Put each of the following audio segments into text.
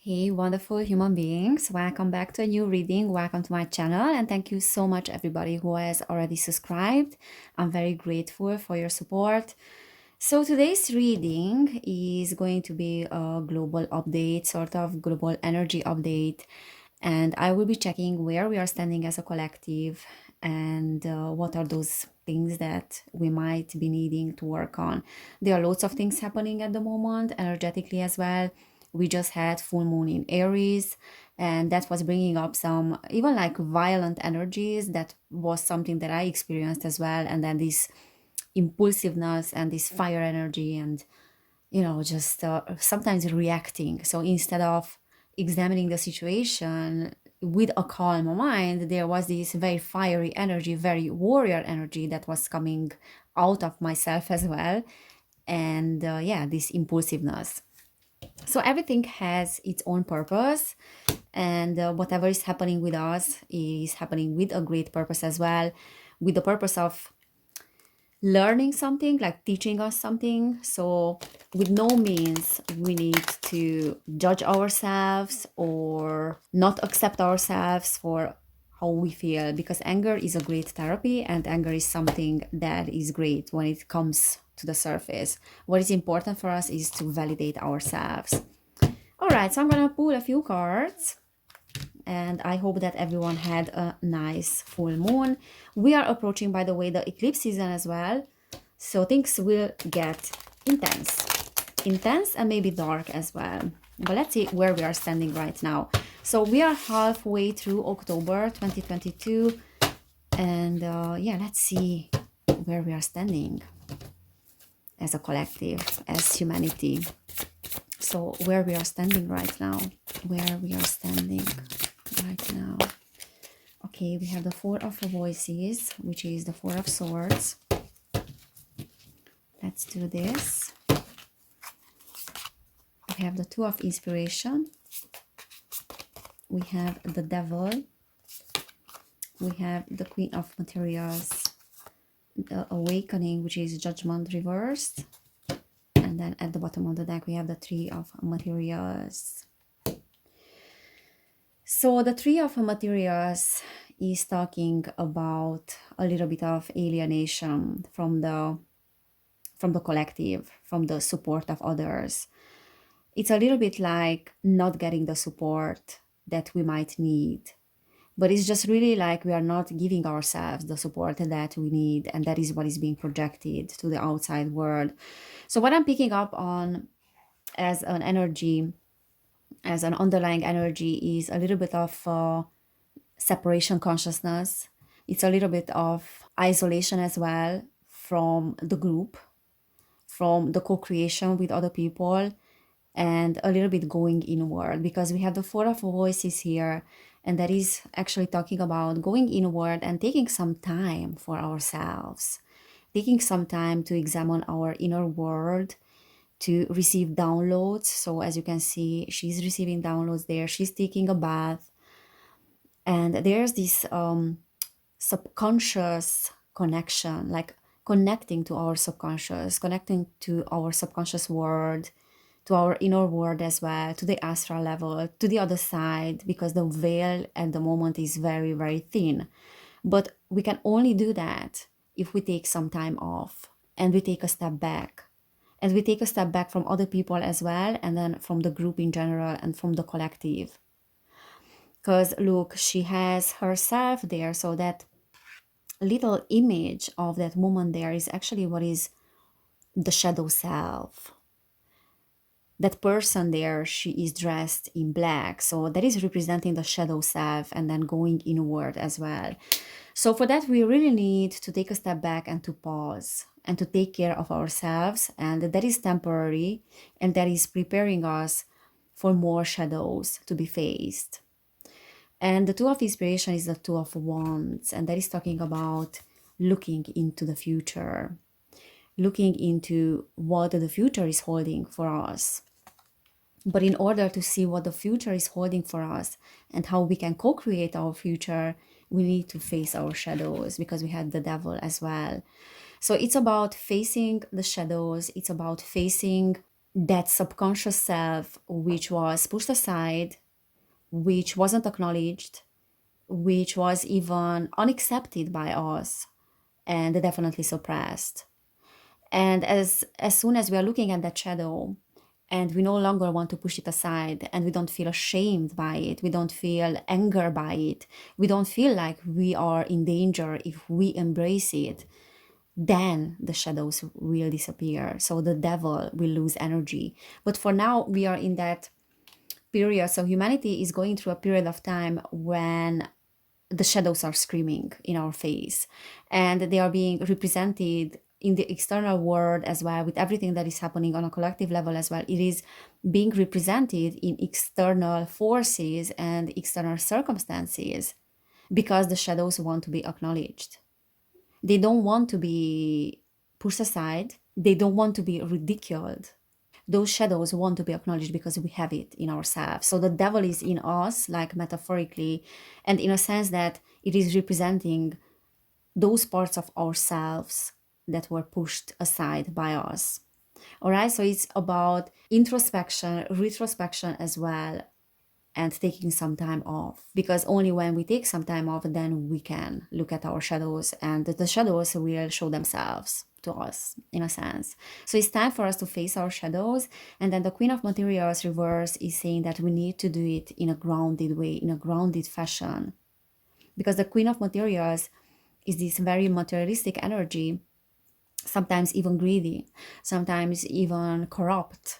Hey, wonderful human beings. Welcome back to a new reading. Welcome to my channel. And thank you so much, everybody who has already subscribed. I'm very grateful for your support. So, today's reading is going to be a global update, sort of global energy update. And I will be checking where we are standing as a collective and what are those things that we might be needing to work on. There are lots of things happening at the moment, energetically as well. We just had full moon in Aries, and that was bringing up some even like violent energies. That was something that I experienced as well. And then this impulsiveness and this fire energy, and just sometimes reacting. So instead of examining the situation with a calm mind, there was this very fiery energy, very warrior energy that was coming out of myself as well. And yeah, this impulsiveness. So everything has its own purpose, and whatever is happening with us is happening with a great purpose as well, with the purpose of learning something, like teaching us something. So, with no means, we need to judge ourselves or not accept ourselves for how we feel, because anger is a great therapy, and anger is something that is great when it comes to the surface. What is important for us is to validate ourselves. All right, so I'm gonna pull a few cards, and I hope that everyone had a nice full moon. We are approaching, by the way, the eclipse season as well, so things will get intense, intense and maybe dark as well. But let's see where we are standing right now. So we are halfway through October 2022, and yeah, let's see where we are standing as a collective, as humanity. So where we are standing right now, where we are standing right now. Okay, we have the Four of Voices, which is the Four of Swords. Let's do this. We have the Two of Inspiration. We have the Devil. We have the Queen of Materials. The Awakening, which is Judgment reversed. And then at the bottom of the deck, we have the Three of Materials. So the Three of Materials is talking about a little bit of alienation from the collective, from the support of others. It's a little bit like not getting the support that we might need. But it's just really like we are not giving ourselves the support that we need, and that is what is being projected to the outside world. So what I'm picking up on as an energy, as an underlying energy, is a little bit of separation consciousness. It's a little bit of isolation as well from the group, from the co-creation with other people, and a little bit going inward, because we have the Four of Voices here, and that is actually talking about going inward and taking some time for ourselves, taking some time to examine our inner world, to receive downloads. So as you can see, she's receiving downloads there, she's taking a bath, and there's this subconscious connection, like connecting to our subconscious, connecting to our subconscious world, to our inner world as well, to the astral level, to the other side, because the veil at the moment is very, very thin. But we can only do that if we take some time off and we take a step back. And we take a step back from other people as well, and then from the group in general and from the collective. Because look, she has herself there, so that little image of that woman there is actually what is the shadow self. That person there, she is dressed in black, so that is representing the shadow self, and then going inward as well. So for that, we really need to take a step back and to pause and to take care of ourselves, and that is temporary, and that is preparing us for more shadows to be faced. And the Two of Inspiration is the Two of Wands, and that is talking about looking into the future, looking into what the future is holding for us. But in order to see what the future is holding for us and how we can co create our future, we need to face our shadows, because we have the devil as well. So it's about facing the shadows, it's about facing that subconscious self which was pushed aside, which wasn't acknowledged, which was even unaccepted by us and definitely suppressed. And as soon as we are looking at that shadow and we no longer want to push it aside and we don't feel ashamed by it, we don't feel anger by it, we don't feel like we are in danger if we embrace it, then the shadows will disappear. So the devil will lose energy. But for now, we are in that period. So humanity is going through a period of time when the shadows are screaming in our face and they are being represented in the external world as well, with everything that is happening on a collective level as well. It is being represented in external forces and external circumstances because the shadows want to be acknowledged. They don't want to be pushed aside. They don't want to be ridiculed. Those shadows want to be acknowledged because we have it in ourselves. So the devil is in us, like metaphorically, and in a sense that it is representing those parts of ourselves that were pushed aside by us. All right, so it's about introspection, retrospection as well, and taking some time off, because only when we take some time off then we can look at our shadows and the shadows will show themselves to us in a sense. So it's time for us to face our shadows. And then the Queen of Materials reverse is saying that we need to do it in a grounded way, in a grounded fashion, because the Queen of Materials is this very materialistic energy, sometimes even greedy, sometimes even corrupt.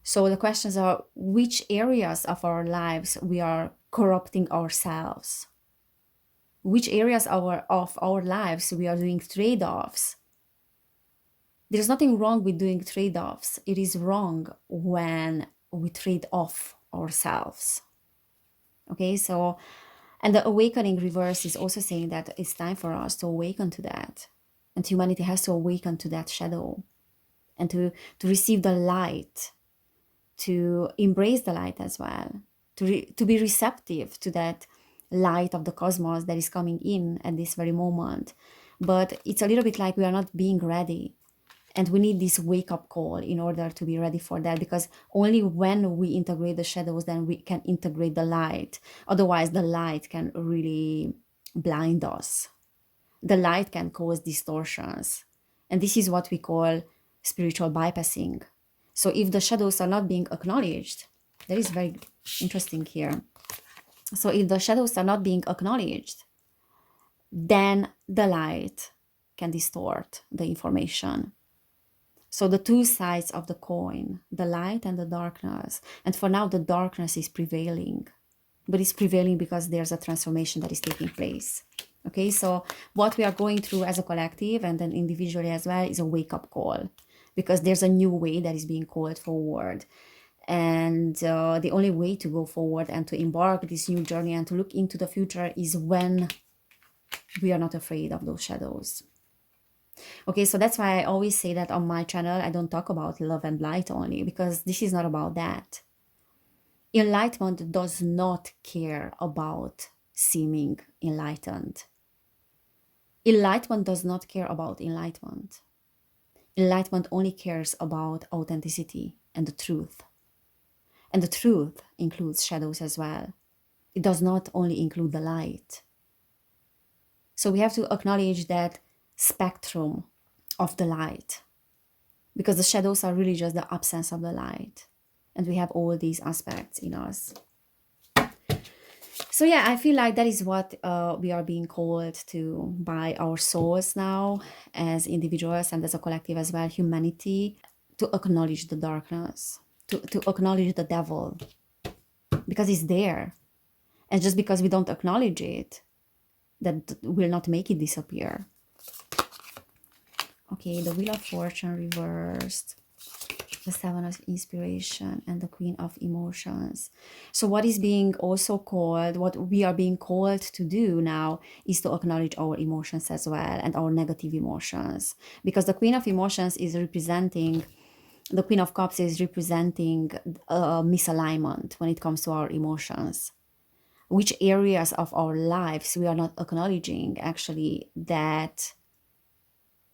So the questions are, which areas of our lives we are corrupting ourselves? Which areas of our lives we are doing trade-offs? There's nothing wrong with doing trade-offs. It is wrong when we trade off ourselves. Okay, so, and the awakening reverse is also saying that it's time for us to awaken to that. And humanity has to awaken to that shadow and to receive the light, to embrace the light as well, to be receptive to that light of the cosmos that is coming in at this very moment. But it's a little bit like we are not being ready. And we need this wake up call in order to be ready for that, because only when we integrate the shadows, then we can integrate the light. Otherwise, the light can really blind us. The light can cause distortions. And this is what we call spiritual bypassing. So if the shadows are not being acknowledged, that is very interesting here. So if the shadows are not being acknowledged, then the light can distort the information. So the two sides of the coin, the light and the darkness. And for now, the darkness is prevailing. But it's prevailing because there's a transformation that is taking place. Okay, so what we are going through as a collective and then individually as well is a wake-up call, because there's a new way that is being called forward. And the only way to go forward and to embark this new journey and to look into the future is when we are not afraid of those shadows. Okay, so that's why I always say that on my channel, I don't talk about love and light only, because this is not about that. Enlightenment does not care about seeming enlightened. Enlightenment does not care about enlightenment. Enlightenment only cares about authenticity and the truth. And the truth includes shadows as well. It does not only include the light. So we have to acknowledge that spectrum of the light, because the shadows are really just the absence of the light. And we have all these aspects in us. So yeah, I feel like that is what we are being called to by our souls now, as individuals and as a collective as well, humanity, to acknowledge the darkness, to acknowledge the devil, because it's there. And just because we don't acknowledge it, that will not make it disappear. Okay, the Wheel of Fortune reversed, the Seven of Inspiration, and the Queen of Emotions. So what is being also called, what we are being called to do now, is to acknowledge our emotions as well, and our negative emotions. Because the Queen of Emotions is representing, the Queen of Cups is representing misalignment when it comes to our emotions. Which areas of our lives we are not acknowledging actually that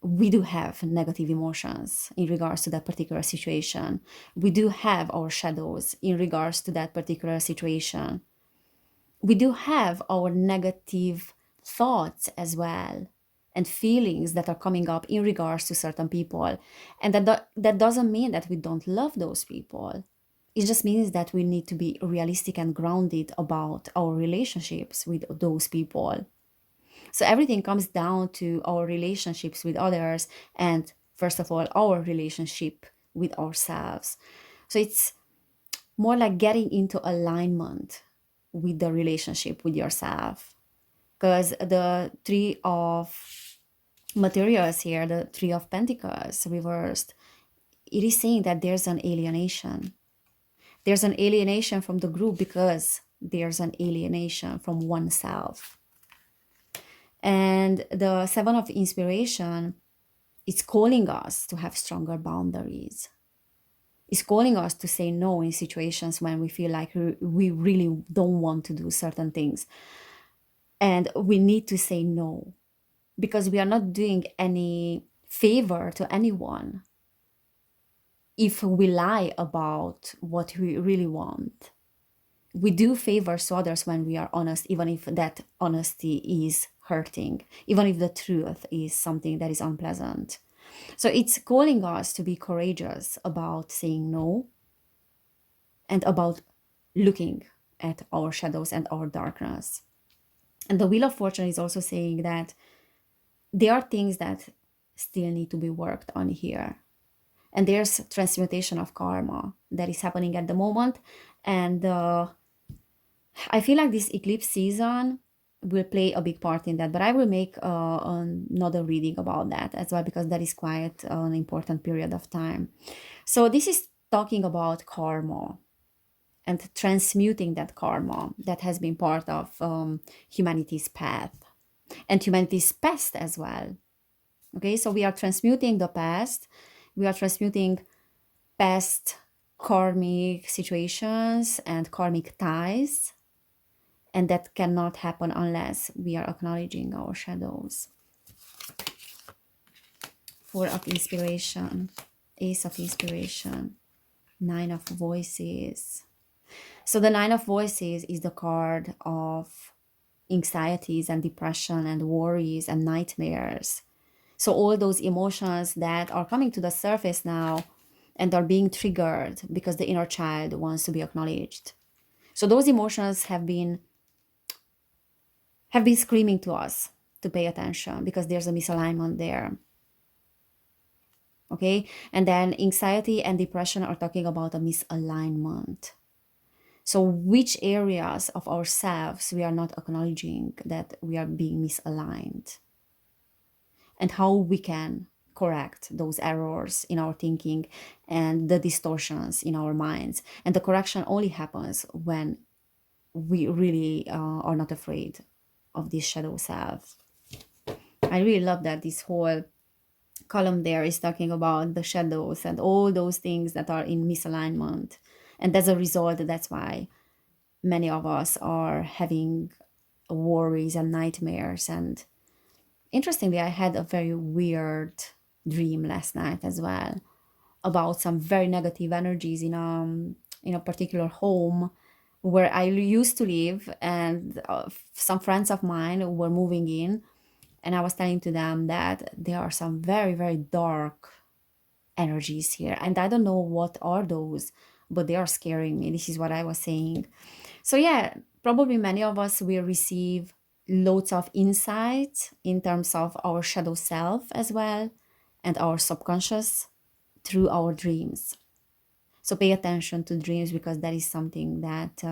we do have negative emotions in regards to that particular situation. We do have our shadows in regards to that particular situation. We do have our negative thoughts as well and feelings that are coming up in regards to certain people. And that doesn't mean that we don't love those people. It just means that we need to be realistic and grounded about our relationships with those people. So everything comes down to our relationships with others and, first of all, our relationship with ourselves. So it's more like getting into alignment with the relationship with yourself. Because the Three of Materials here, the Three of Pentacles reversed, it is saying that there's an alienation. There's an alienation from the group because there's an alienation from oneself. And the Seven of Inspiration is calling us to have stronger boundaries. It's calling us to say no in situations when we feel like we really don't want to do certain things. And we need to say no because we are not doing any favor to anyone if we lie about what we really want. We do favors to others when we are honest, even if that honesty is hurting, even if the truth is something that is unpleasant. So it's calling us to be courageous about saying no and about looking at our shadows and our darkness. And the Wheel of Fortune is also saying that there are things that still need to be worked on here. And there's transmutation of karma that is happening at the moment. And I feel like this eclipse season will play a big part in that, but I will make another reading about that as well because that is quite an important period of time. So this is talking about karma and transmuting that karma that has been part of humanity's path and humanity's past as well. Okay, so we are transmuting the past, we are transmuting past karmic situations and karmic ties, and that cannot happen unless we are acknowledging our shadows. Four of Inspiration, Ace of Inspiration, Nine of Voices. So the Nine of Voices is the card of anxieties and depression and worries and nightmares. So all those emotions that are coming to the surface now and are being triggered because the inner child wants to be acknowledged. So those emotions have been screaming to us to pay attention because there's a misalignment there. Okay? And then anxiety and depression are talking about a misalignment. So which areas of ourselves we are not acknowledging that we are being misaligned, and how we can correct those errors in our thinking and the distortions in our minds. And the correction only happens when we really are not afraid of this shadow self. I really love that this whole column there is talking about the shadows and all those things that are in misalignment. And as a result, that's why many of us are having worries and nightmares. And interestingly, I had a very weird dream last night as well about some very negative energies in a particular home where I used to live, and some friends of mine were moving in, and I was telling to them that there are some very very dark energies here, and I don't know what are those, but they are scaring me. This is what I was saying. So yeah, probably many of us will receive loads of insight in terms of our shadow self as well and our subconscious through our dreams. So pay attention to dreams because that is something that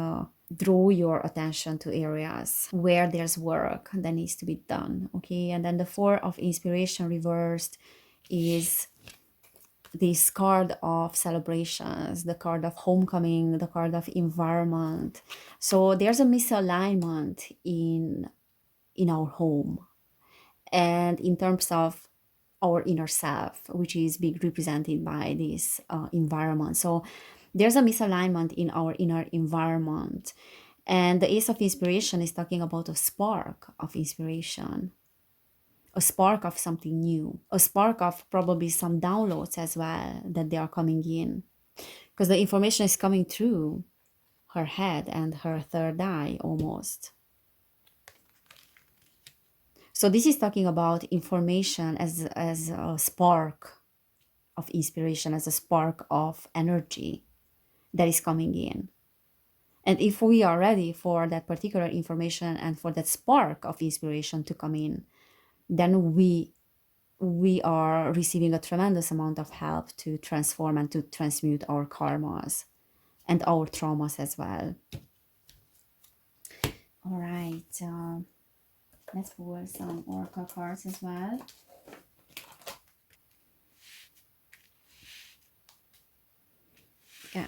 draw your attention to areas where there's work that needs to be done. Okay, and then the Four of Inspiration reversed is this card of celebrations, the card of homecoming, the card of environment. So there's a misalignment in our home and in terms of our inner self, which is being represented by this environment. So there's a misalignment in our inner environment. And the Ace of Inspiration is talking about a spark of inspiration, a spark of something new, a spark of probably some downloads as well that they are coming in. Because the information is coming through her head and her third eye almost. So this is talking about information as a spark of inspiration, as a spark of energy that is coming in. And if we are ready for that particular information and for that spark of inspiration to come in, then we are receiving a tremendous amount of help to transform and to transmute our karmas and our traumas as well. All right, let's pull some oracle cards as well. Yeah,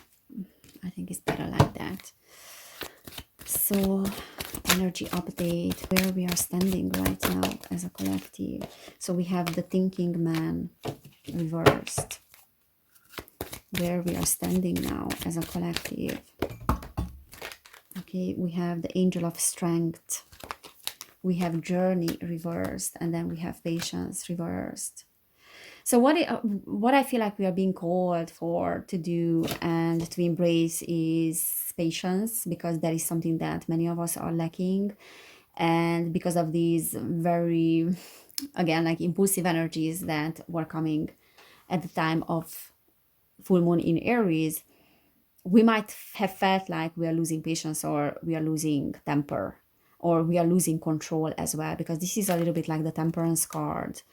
I think it's better like that. So, energy update, where we are standing right now as a collective. So we have the thinking man reversed, where we are standing now as a collective. Okay, we have the angel of strength, we have journey reversed, and then we have patience reversed. So what I feel like we are being called for to do and to embrace is patience, because that is something that many of us are lacking. And because of these very, again, like impulsive energies that were coming at the time of full moon in Aries, we might have felt like we are losing patience, or we are losing temper, or we are losing control as well, because this is a little bit like the temperance card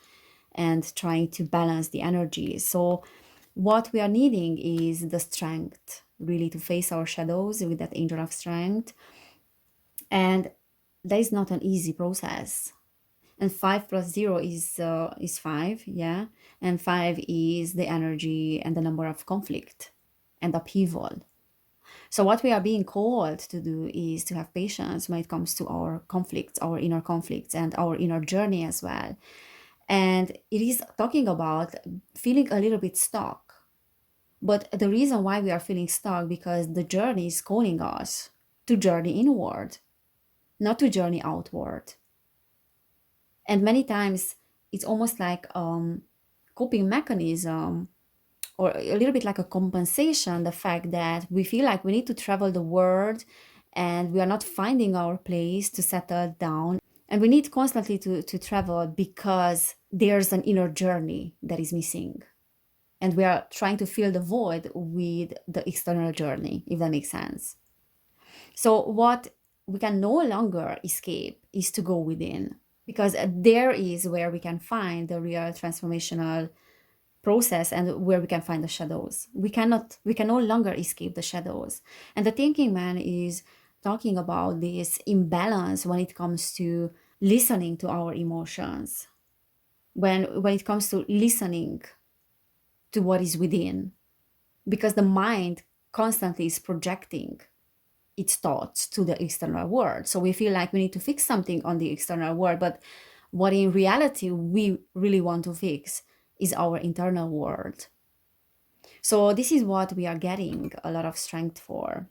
and trying to balance the energy. So what we are needing is the strength really to face our shadows with that angel of strength. And that is not an easy process. And 5 plus 0 is 5, yeah. And 5 is the energy and the number of conflict and upheaval. So what we are being called to do is to have patience when it comes to our conflicts, our inner conflicts, and our inner journey as well. And it is talking about feeling a little bit stuck. But the reason why we are feeling stuck, because the journey is calling us to journey inward, not to journey outward. And many times it's almost like coping mechanism, or a little bit like a compensation, the fact that we feel like we need to travel the world and we are not finding our place to settle down. And we need constantly to travel because there's an inner journey that is missing. And we are trying to fill the void with the external journey, if that makes sense. So what we can no longer escape is to go within, because there is where we can find the real transformational process and where we can find the shadows. We can no longer escape the shadows. And the thinking man is talking about this imbalance when it comes to listening to our emotions, when it comes to listening to what is within, because the mind constantly is projecting its thoughts to the external world. So we feel like we need to fix something on the external world, but what in reality we really want to fix is our internal world. So this is what we are getting a lot of strength for.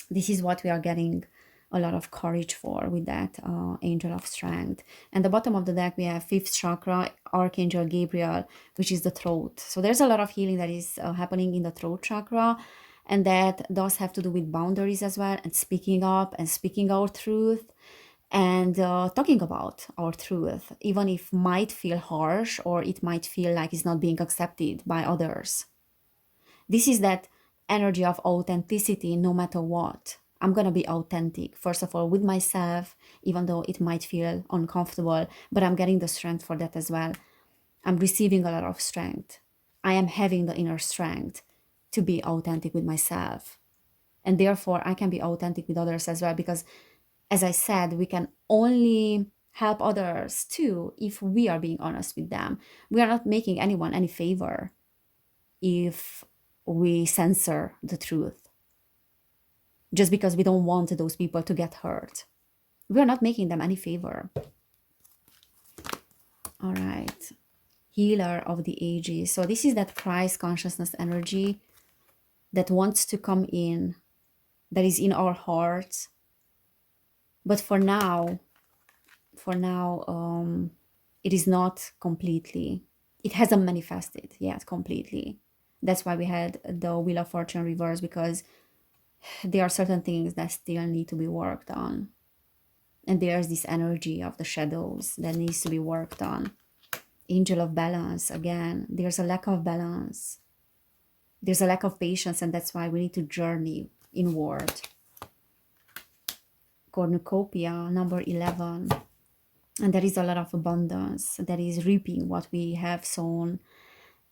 This is what we are getting a lot of courage for with that angel of strength. And the bottom of the deck, we have 5th chakra, Archangel Gabriel, which is the throat. So there's a lot of healing that is happening in the throat chakra. And that does have to do with boundaries as well, and speaking up and speaking our truth, and talking about our truth, even if might feel harsh or it might feel like it's not being accepted by others. This is that energy of authenticity. No matter what, I'm gonna be authentic, first of all, with myself, even though it might feel uncomfortable, but I'm getting the strength for that as well. I'm receiving a lot of strength. I am having the inner strength to be authentic with myself. And therefore, I can be authentic with others as well, because as I said, we can only help others too if we are being honest with them. We are not making anyone any favor if we censor the truth just because we don't want those people to get hurt. We are not making them any favor. All right. Healer of the ages. So this is that Christ consciousness energy that wants to come in, that is in our hearts. But for now, it is not completely, it hasn't manifested yet completely. That's why we had the Wheel of Fortune reverse, because there are certain things that still need to be worked on. And there's this energy of the shadows that needs to be worked on. Angel of balance, again, there's a lack of balance. There's a lack of patience, and that's why we need to journey inward. Cornucopia, number 11. And there is a lot of abundance. That is reaping what we have sown,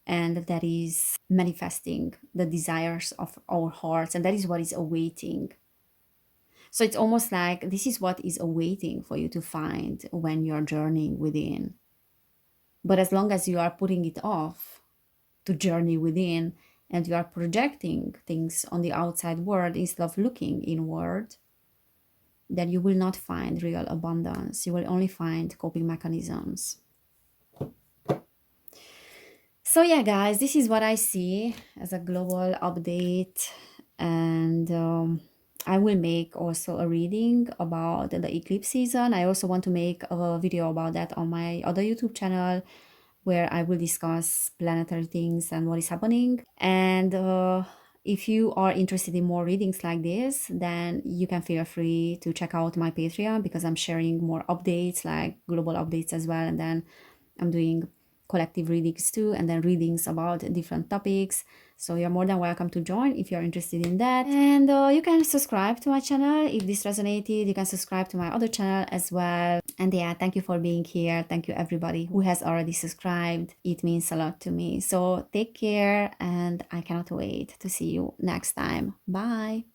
and that is manifesting the desires of our hearts, and that is what is awaiting. So it's almost like this is what is awaiting for you to find when you're journeying within. But as long as you are putting it off to journey within, and you are projecting things on the outside world instead of looking inward, then you will not find real abundance. You will only find coping mechanisms. So yeah, guys, this is what I see as a global update. And I will make also a reading about the eclipse season. I also want to make a video about that on my other YouTube channel, where I will discuss planetary things and what is happening. And if you are interested in more readings like this, then you can feel free to check out my Patreon, because I'm sharing more updates, like global updates as well. And then I'm doing collective readings too, and then readings about different topics. So you're more than welcome to join if you're interested in that. And you can subscribe to my channel if this resonated. You can subscribe to my other channel as well. And yeah, thank you for being here. Thank you everybody who has already subscribed. It means a lot to me. So take care, and I cannot wait to see you next time. Bye.